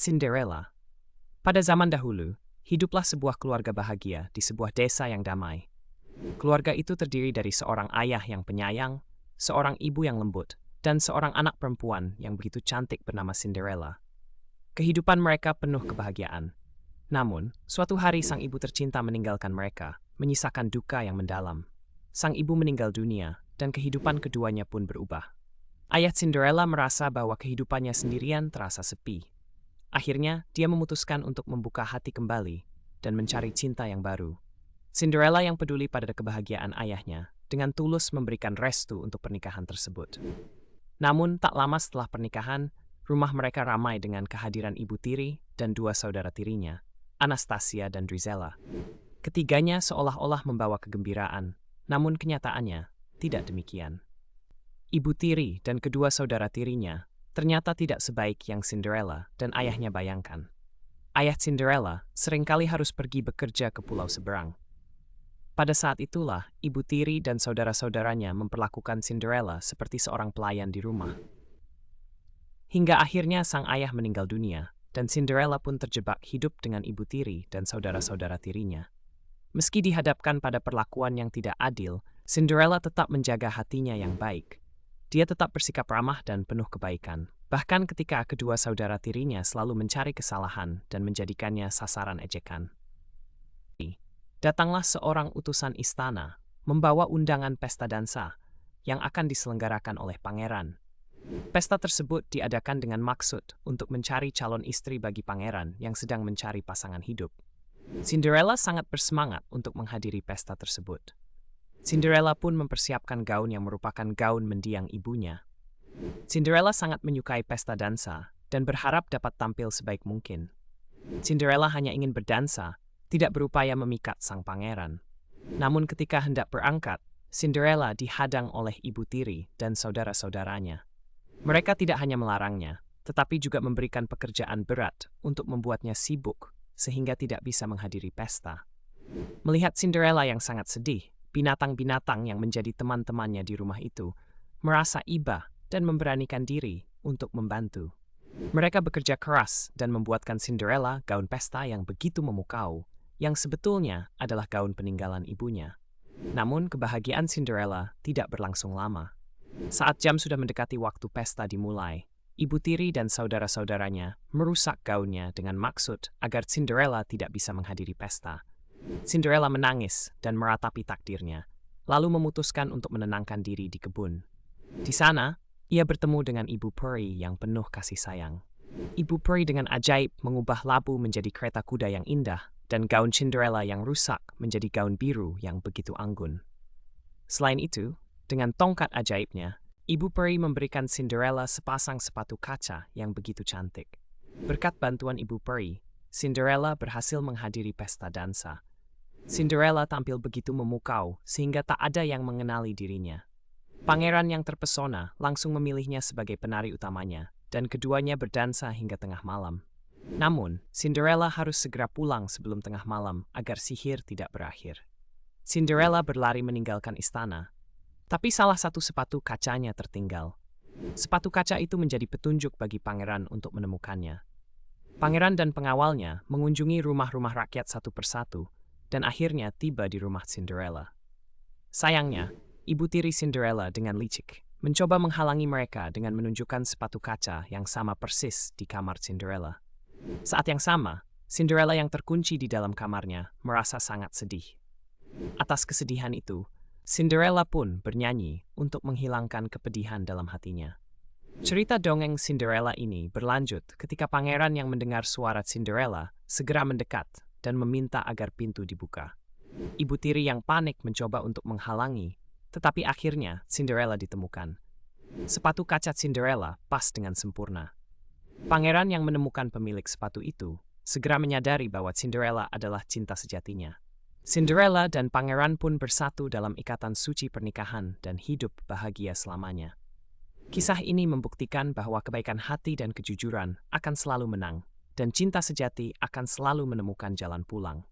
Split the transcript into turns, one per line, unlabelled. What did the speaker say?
Cinderella. Pada zaman dahulu, hiduplah sebuah keluarga bahagia di sebuah desa yang damai. Keluarga itu terdiri dari seorang ayah yang penyayang, seorang ibu yang lembut, dan seorang anak perempuan yang begitu cantik bernama Cinderella. Kehidupan mereka penuh kebahagiaan. Namun, suatu hari sang ibu tercinta meninggalkan mereka, menyisakan duka yang mendalam. Sang ibu meninggal dunia, dan kehidupan keduanya pun berubah. Ayah Cinderella merasa bahwa kehidupannya sendirian terasa sepi. Akhirnya, dia memutuskan untuk membuka hati kembali dan mencari cinta yang baru. Cinderella yang peduli pada kebahagiaan ayahnya, dengan tulus memberikan restu untuk pernikahan tersebut. Namun, tak lama setelah pernikahan, rumah mereka ramai dengan kehadiran ibu tiri dan dua saudara tirinya, Anastasia dan Drizella. Ketiganya seolah-olah membawa kegembiraan, namun kenyataannya tidak demikian. Ibu tiri dan kedua saudara tirinya ternyata tidak sebaik yang Cinderella dan ayahnya bayangkan. Ayah Cinderella seringkali harus pergi bekerja ke pulau seberang. Pada saat itulah, ibu tiri dan saudara-saudaranya memperlakukan Cinderella seperti seorang pelayan di rumah. Hingga akhirnya sang ayah meninggal dunia, dan Cinderella pun terjebak hidup dengan ibu tiri dan saudara-saudara tirinya. Meski dihadapkan pada perlakuan yang tidak adil, Cinderella tetap menjaga hatinya yang baik. Dia tetap bersikap ramah dan penuh kebaikan, bahkan ketika kedua saudara tirinya selalu mencari kesalahan dan menjadikannya sasaran ejekan. Datanglah seorang utusan istana, membawa undangan pesta dansa yang akan diselenggarakan oleh pangeran. Pesta tersebut diadakan dengan maksud untuk mencari calon istri bagi pangeran yang sedang mencari pasangan hidup. Cinderella sangat bersemangat untuk menghadiri pesta tersebut. Cinderella pun mempersiapkan gaun yang merupakan gaun mendiang ibunya. Cinderella sangat menyukai pesta dansa dan berharap dapat tampil sebaik mungkin. Cinderella hanya ingin berdansa, tidak berupaya memikat sang pangeran. Namun ketika hendak berangkat, Cinderella dihadang oleh ibu tiri dan saudara-saudaranya. Mereka tidak hanya melarangnya, tetapi juga memberikan pekerjaan berat untuk membuatnya sibuk sehingga tidak bisa menghadiri pesta. Melihat Cinderella yang sangat sedih, binatang-binatang yang menjadi teman-temannya di rumah itu merasa iba dan memberanikan diri untuk membantu. Mereka bekerja keras dan membuatkan Cinderella gaun pesta yang begitu memukau, yang sebetulnya adalah gaun peninggalan ibunya. Namun kebahagiaan Cinderella tidak berlangsung lama. Saat jam sudah mendekati waktu pesta dimulai, ibu tiri dan saudara-saudaranya merusak gaunnya dengan maksud agar Cinderella tidak bisa menghadiri pesta. Cinderella menangis dan meratapi takdirnya, lalu memutuskan untuk menenangkan diri di kebun. Di sana, ia bertemu dengan Ibu Peri yang penuh kasih sayang. Ibu Peri dengan ajaib mengubah labu menjadi kereta kuda yang indah, dan gaun Cinderella yang rusak menjadi gaun biru yang begitu anggun. Selain itu, dengan tongkat ajaibnya, Ibu Peri memberikan Cinderella sepasang sepatu kaca yang begitu cantik. Berkat bantuan Ibu Peri, Cinderella berhasil menghadiri pesta dansa. Cinderella tampil begitu memukau sehingga tak ada yang mengenali dirinya. Pangeran yang terpesona langsung memilihnya sebagai penari utamanya, dan keduanya berdansa hingga tengah malam. Namun, Cinderella harus segera pulang sebelum tengah malam agar sihir tidak berakhir. Cinderella berlari meninggalkan istana, tapi salah satu sepatu kacanya tertinggal. Sepatu kaca itu menjadi petunjuk bagi pangeran untuk menemukannya. Pangeran dan pengawalnya mengunjungi rumah-rumah rakyat satu persatu, dan akhirnya tiba di rumah Cinderella. Sayangnya, ibu tiri Cinderella dengan licik mencoba menghalangi mereka dengan menunjukkan sepatu kaca yang sama persis di kamar Cinderella. Saat yang sama, Cinderella yang terkunci di dalam kamarnya merasa sangat sedih. Atas kesedihan itu, Cinderella pun bernyanyi untuk menghilangkan kepedihan dalam hatinya. Cerita dongeng Cinderella ini berlanjut ketika pangeran yang mendengar suara Cinderella segera mendekat dan meminta agar pintu dibuka. Ibu tiri yang panik mencoba untuk menghalangi, tetapi akhirnya Cinderella ditemukan. Sepatu kaca Cinderella pas dengan sempurna. Pangeran yang menemukan pemilik sepatu itu segera menyadari bahwa Cinderella adalah cinta sejatinya. Cinderella dan pangeran pun bersatu dalam ikatan suci pernikahan dan hidup bahagia selamanya. Kisah ini membuktikan bahwa kebaikan hati dan kejujuran akan selalu menang, dan cinta sejati akan selalu menemukan jalan pulang.